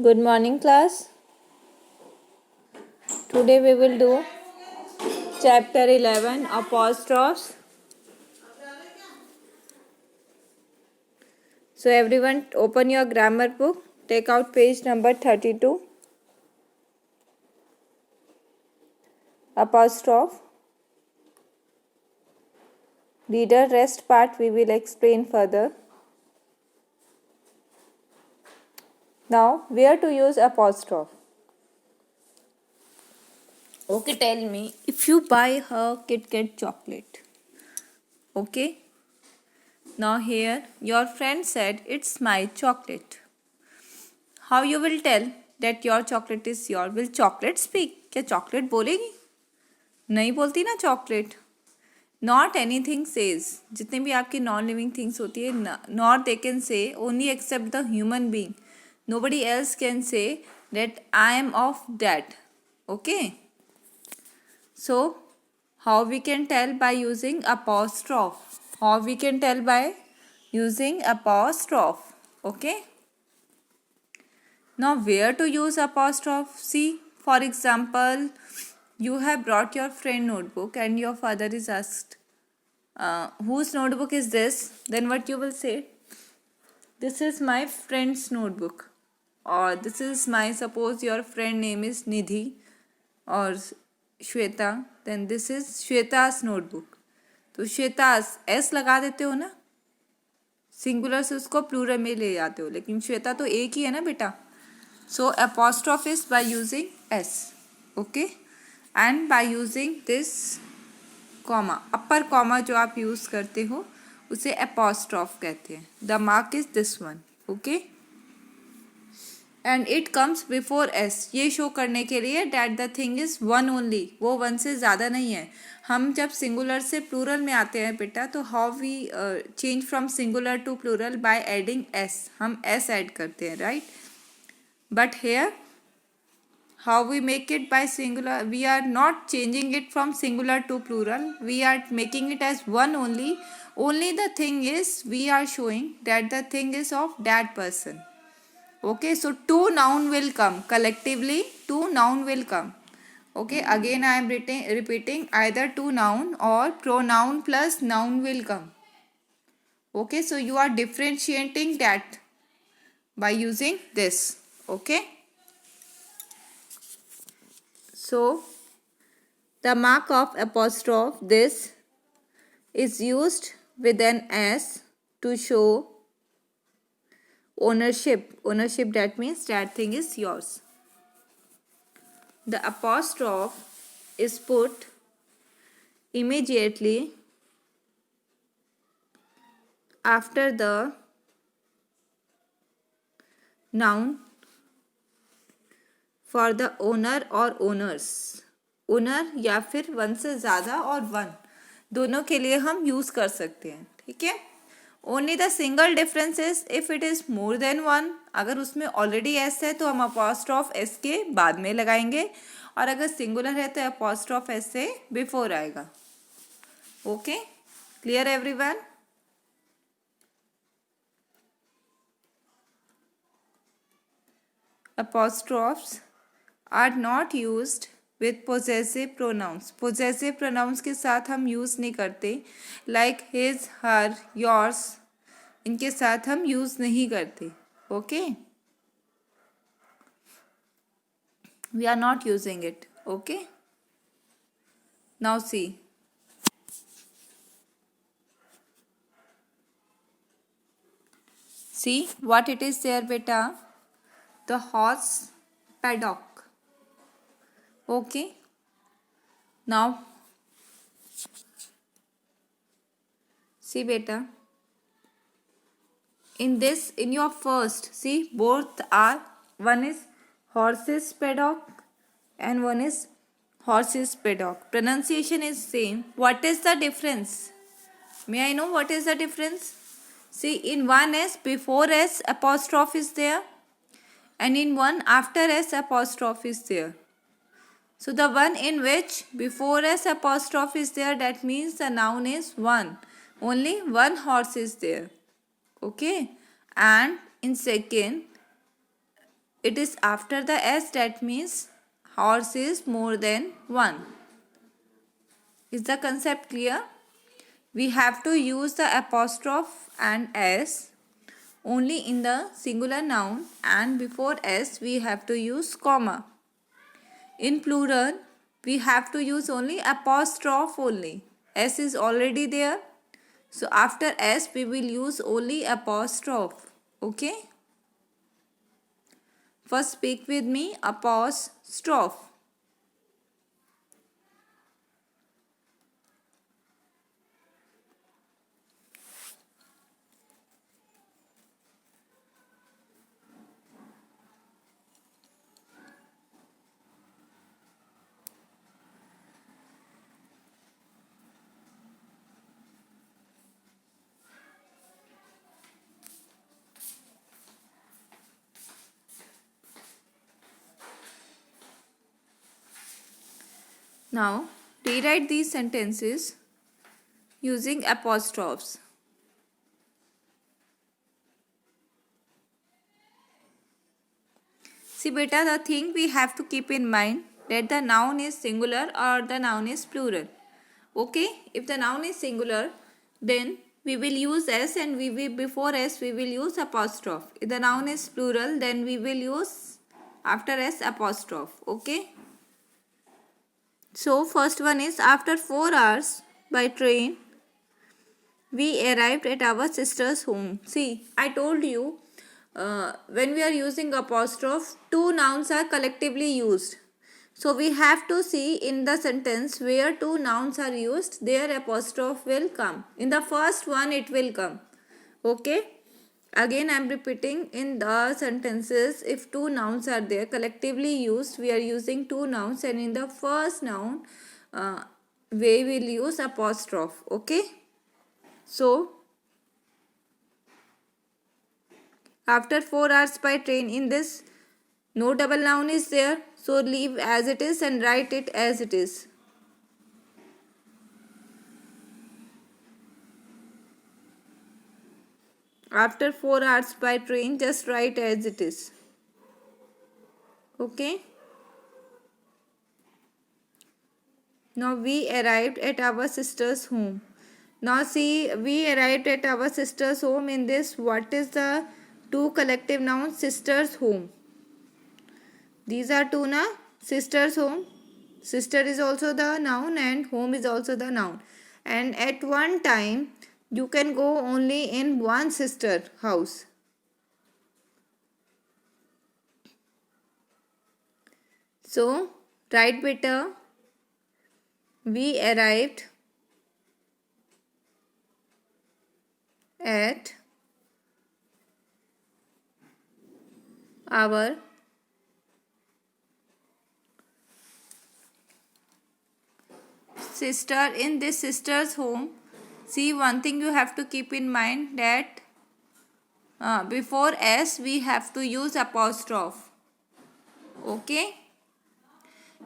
Good morning, class. Today we will do chapter 11 apostrophes. So, everyone, open your grammar book. Take out page number 32. Apostrophe. Reader, rest part we will explain further. Now, where to use apostrophe? Okay, tell me if you buy her Kit Kat chocolate. Okay. Now here your friend said it's my chocolate. How you will tell that your chocolate is yours? Will chocolate speak? क्या chocolate बोलेगी? नहीं बोलती ना chocolate. Not anything says. जितने भी आपकी non living things होती है, not they can say only except the human being. Nobody else can say that I am of that. Okay. So how we can tell? By using apostrophe. How we can tell? By using apostrophe. Okay. Now where to use apostrophe? See, for example, you have brought your friend notebook and your father is asked, whose notebook is this? Then what you will say? This is my friend's notebook. Or this is my, suppose your friend name is Nidhi or Shweta. Then this is Shweta's notebook. तो Shweta's S लगा देते हो ना, singular से उसको plural में ले जाते हो, लेकिन श्वेता तो एक ही है ना बेटा. So apostrophe is by using S, okay, and by using this comma, upper comma जो आप use करते हो उसे apostrophe कहते हैं. The mark is this one, okay, and it comes before S. ये show करने के लिए that the thing is one only, वो one से ज़्यादा नहीं है. हम जब सिंगुलर से प्लूरल में आते हैं बेटा, तो how we change from singular to plural? By adding S. हम S ऐड करते हैं, right? But here, how we make it by singular? We are not changing it from singular to plural. We are making it as one only. Only the thing is, we are showing that the thing is of that person. Okay, so two noun will come. Collectively, two noun will come. Okay, again I am repeating either two noun or pronoun plus noun will come. Okay, so you are differentiating that by using this. Okay, so the mark of apostrophe, this is used with an S to show ownership. Ownership, that means that thing is yours. The apostrophe is put immediately after the noun for the owner or owners. Owner या फिर one से ज़्यादा और one दोनों के लिए हम use कर सकते हैं, ठीक है. Only the single difference is if it is more than one. अगर उसमें ऑलरेडी एस है तो हम अपॉस्ट्रॉफ एस के बाद में लगाएंगे, और अगर सिंगुलर है तो अपॉस्ट्रॉफ एस से बिफोर आएगा. Okay, clear everyone? Apostrophes are not used with possessive pronouns. Possessive pronouns के साथ हम यूज़ नहीं करते. like his, her, yours, इनके साथ हम यूज़ नहीं करते. okay, we are not using it. okay, now see, what it is there beta. The horse paddock. Okay, now see beta, in this, in your first, see, both are, one is horses paddock and one is horses paddock. Pronunciation is same. What is the difference? May I know what is the difference? See, in one S, before S apostrophe is there, and in one after S apostrophe is there. So the one in which before S apostrophe is there, that means the noun is one. Only one horse is there. Okay. And in second, it is after the s, that means horse is more than one. Is the concept clear? We have to use the apostrophe and s only in the singular noun, and before s we have to use comma. In plural we have to use only apostrophe only. S is already there, so after s we will use only apostrophe. Okay, first speak with me. Apostrophe. Now rewrite these sentences using apostrophes. See beta, the thing we have to keep in mind that the noun is singular or the noun is plural. Okay, if the noun is singular, then we will use s, and we will, before s we will use apostrophe. If the noun is plural, then we will use after s apostrophe. Okay. So first one is, after 4 hours by train we arrived at our sister's home. See, I told you when we are using apostrophe, two nouns are collectively used. So we have to see in the sentence where two nouns are used, their apostrophe will come. In the first one it will come. Okay. Again I am repeating, in the sentences if two nouns are there collectively used, we are using two nouns, and in the first noun we will use apostrophe. Okay. So after 4 hours by train, in this no double noun is there, so leave as it is and write it as it is. After 4 hours by train, just write as it is. Okay. Now we arrived at our sister's home. Now see, we arrived at our sister's home. In this, what is the two collective nouns? Sister's home. These are two na? Sister's home. Sister is also the noun and home is also the noun. And at one time, you can go only in one sister house. So, write better. We arrived at our sister. In this sister's home, see, one thing you have to keep in mind, that before s we have to use apostrophe. Okay,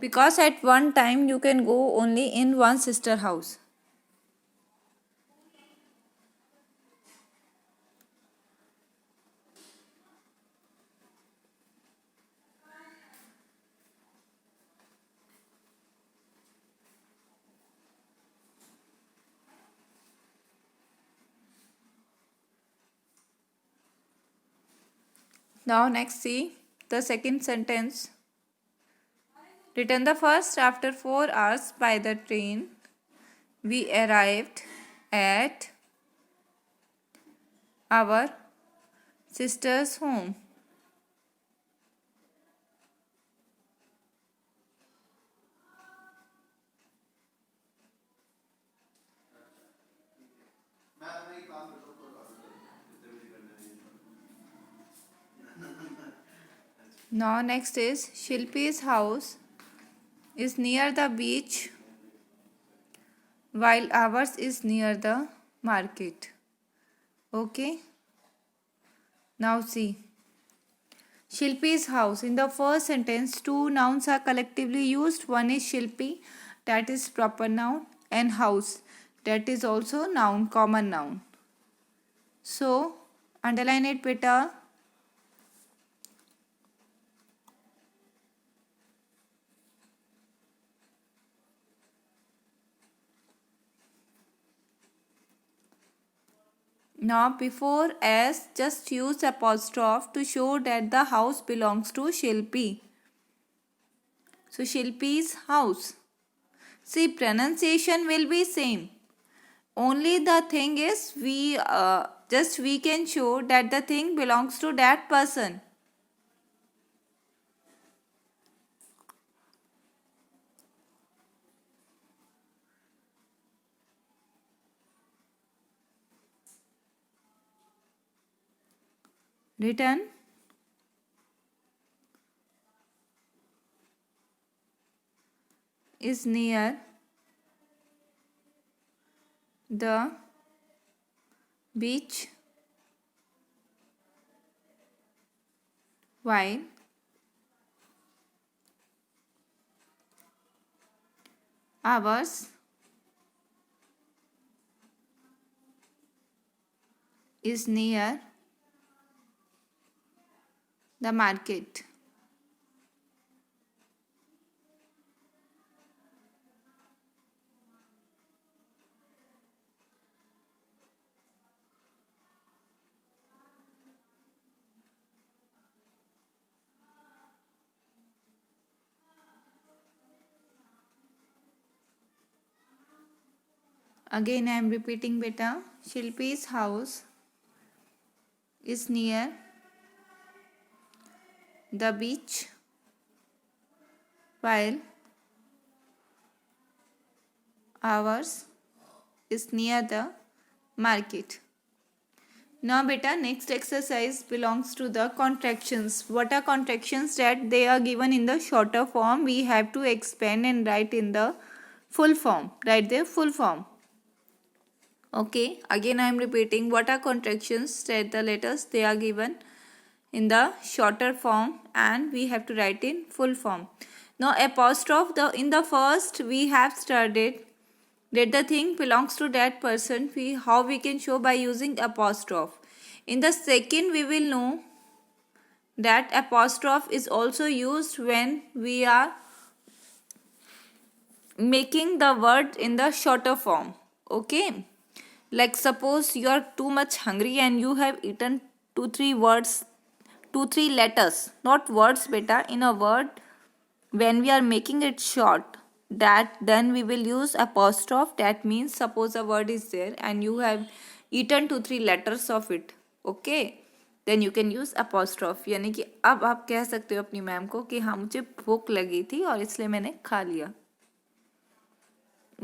because at one time you can go only in one sister house. Now next, see the second sentence. Written the first, after 4 hours by the train we arrived at our sister's home. Now next is, Shilpi's house is near the beach while ours is near the market. Okay. Now see, Shilpi's house. In the first sentence, two nouns are collectively used. One is Shilpi, that is proper noun, and house, that is also noun, common noun. So underline it better. Now before S, just use apostrophe to show that the house belongs to Shilpi. So Shilpi's house. See, pronunciation will be same. Only the thing is we can show that the thing belongs to that person. Written is near the beach while ours is near the market. Again I am repeating beta. Shilpi's house is near the beach while ours is near the market. Now beta, next exercise belongs to the contractions. What are contractions? That they are given in the shorter form. We have to expand and write in the full form. Write their full form. Okay, again I am repeating. What are contractions? That the letters they are given in the shorter form and we have to write in full form. Now apostrophe, in the first we have studied that the thing belongs to that person. How we can show? By using apostrophe. In the second we will know that apostrophe is also used when we are making the word in the shorter form. Okay, like suppose you are too much hungry and you have eaten 2-3 words, 2-3 letters, not words beta, in a word. When we are making it short, that then we will use apostrophe. That means suppose a word is there and you have eaten 2-3 letters of it. Okay, then you can use apostrophe. यानी कि अब आप कह सकते हो अपनी ma'am को कि हाँ मुझे भूख लगी थी और इसलिए मैंने खा लिया.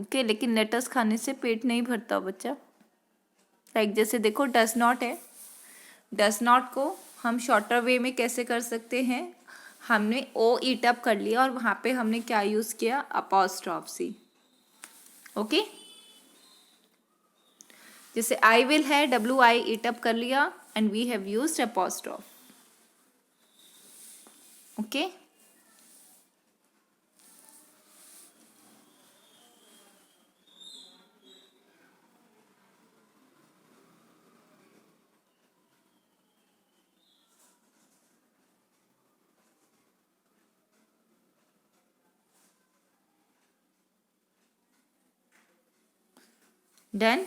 ओके, लेकिन लेटर्स खाने से पेट नहीं भरता बच्चा. लाइक जैसे देखो डज नॉट है. डज नॉट को हम शॉर्टर वे में कैसे कर सकते हैं? हमने ओ ईट अप कर लिया और वहां पे हमने क्या यूज किया? अपॉस्ट्रॉफ सी. ओके, जैसे आई विल है, WI ईट अप कर लिया and we have used apostrophe. Okay, done.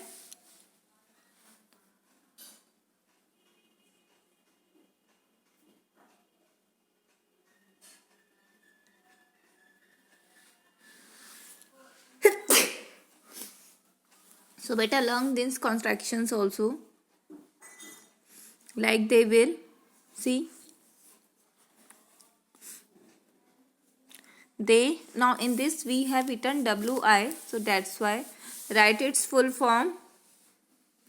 So better learn these contractions also. Like they will. See. They. Now in this we have written WI. So that's why. Write its full form.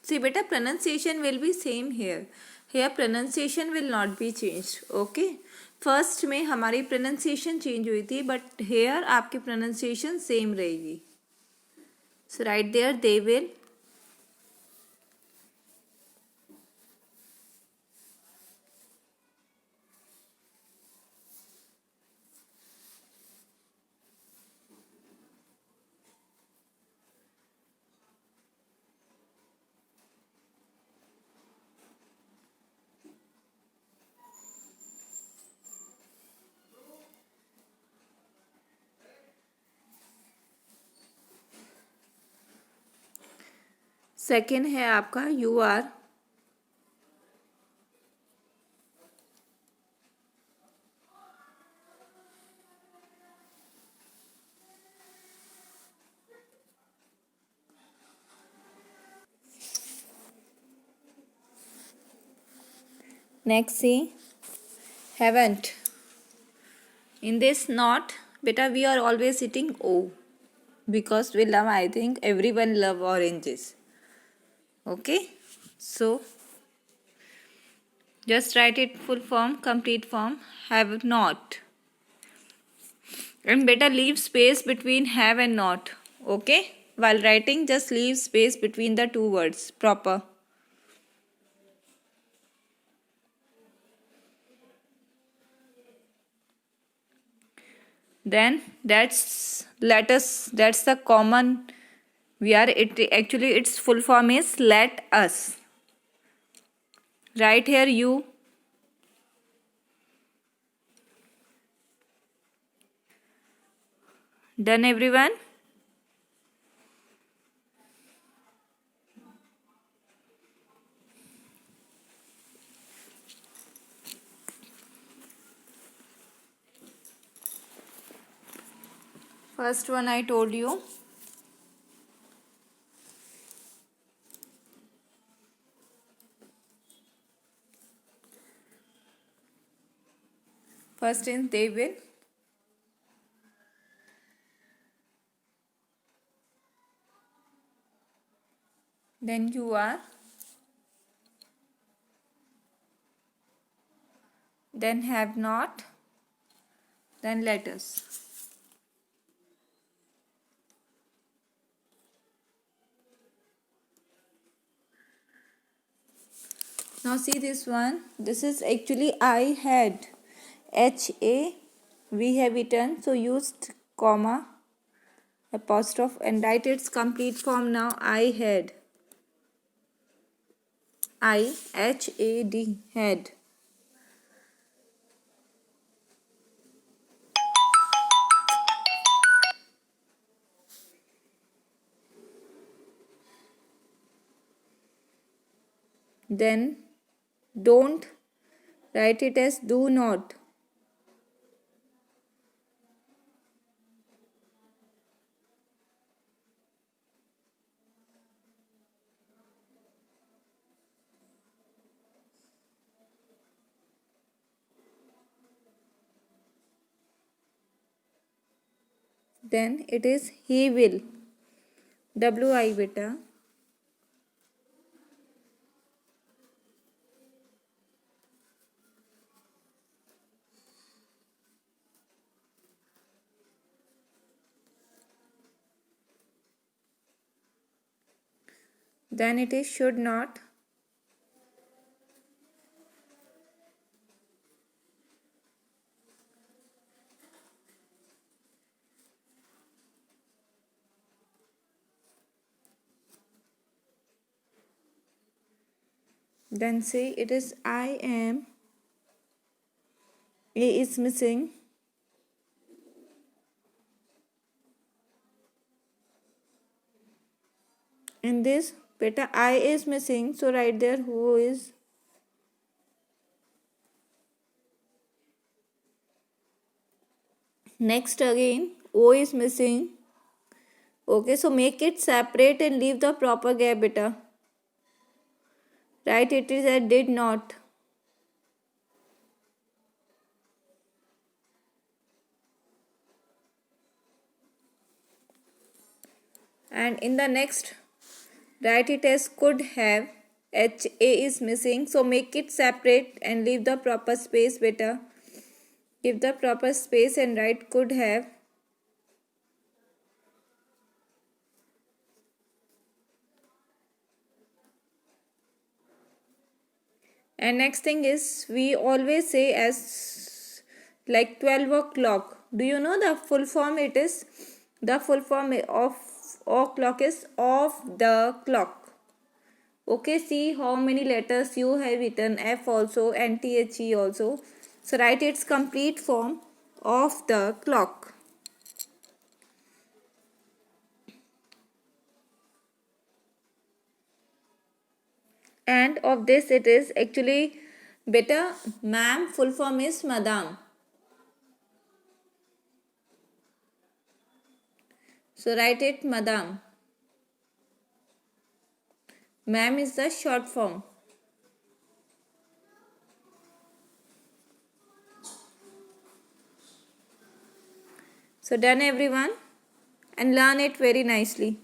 See beta, pronunciation will be same here. Here pronunciation will not be changed. Okay. First में हमारी pronunciation change हुई थी but here आपकी pronunciation same रहेगी. So write there they will. Second है आपका you are. Next, see, haven't. In this not, beta, we are always sitting O. Because we love, I think everyone love oranges. Okay. So, just write it full form, complete form, have not. And better leave space between have and not. Okay. While writing, just leave space between the two words. Proper. Then that's let us. That's the common. We are it actually its full form is let us. Right here you. Done everyone? First one I told you. First is they will. Then you are. Then have not. Then let us. Now see this one. This is actually I had. HA we have written. So used comma apostrophe and write its complete form now. I had. IHAD had. Then don't write it as do not. Then it is he will. WI beta. Then it is should not. Then say it is I am. A is missing. In this beta I is missing. So right there who is. Next again O is missing. Okay, so make it separate and leave the proper gap beta. Right, it is I did not. And in the next, write it as could have. HA is missing. So make it separate and leave the proper space beta. Give the proper space and write could have. And next thing is we always say as like 12 o'clock. Do you know the full form it is? The full form of o'clock is of the clock. Okay, see how many letters you have written. F also and THE also. So write its complete form of the clock. And of this it is actually beta ma'am full form is madam. So write it madam. Ma'am is the short form. So done everyone, and learn it very nicely.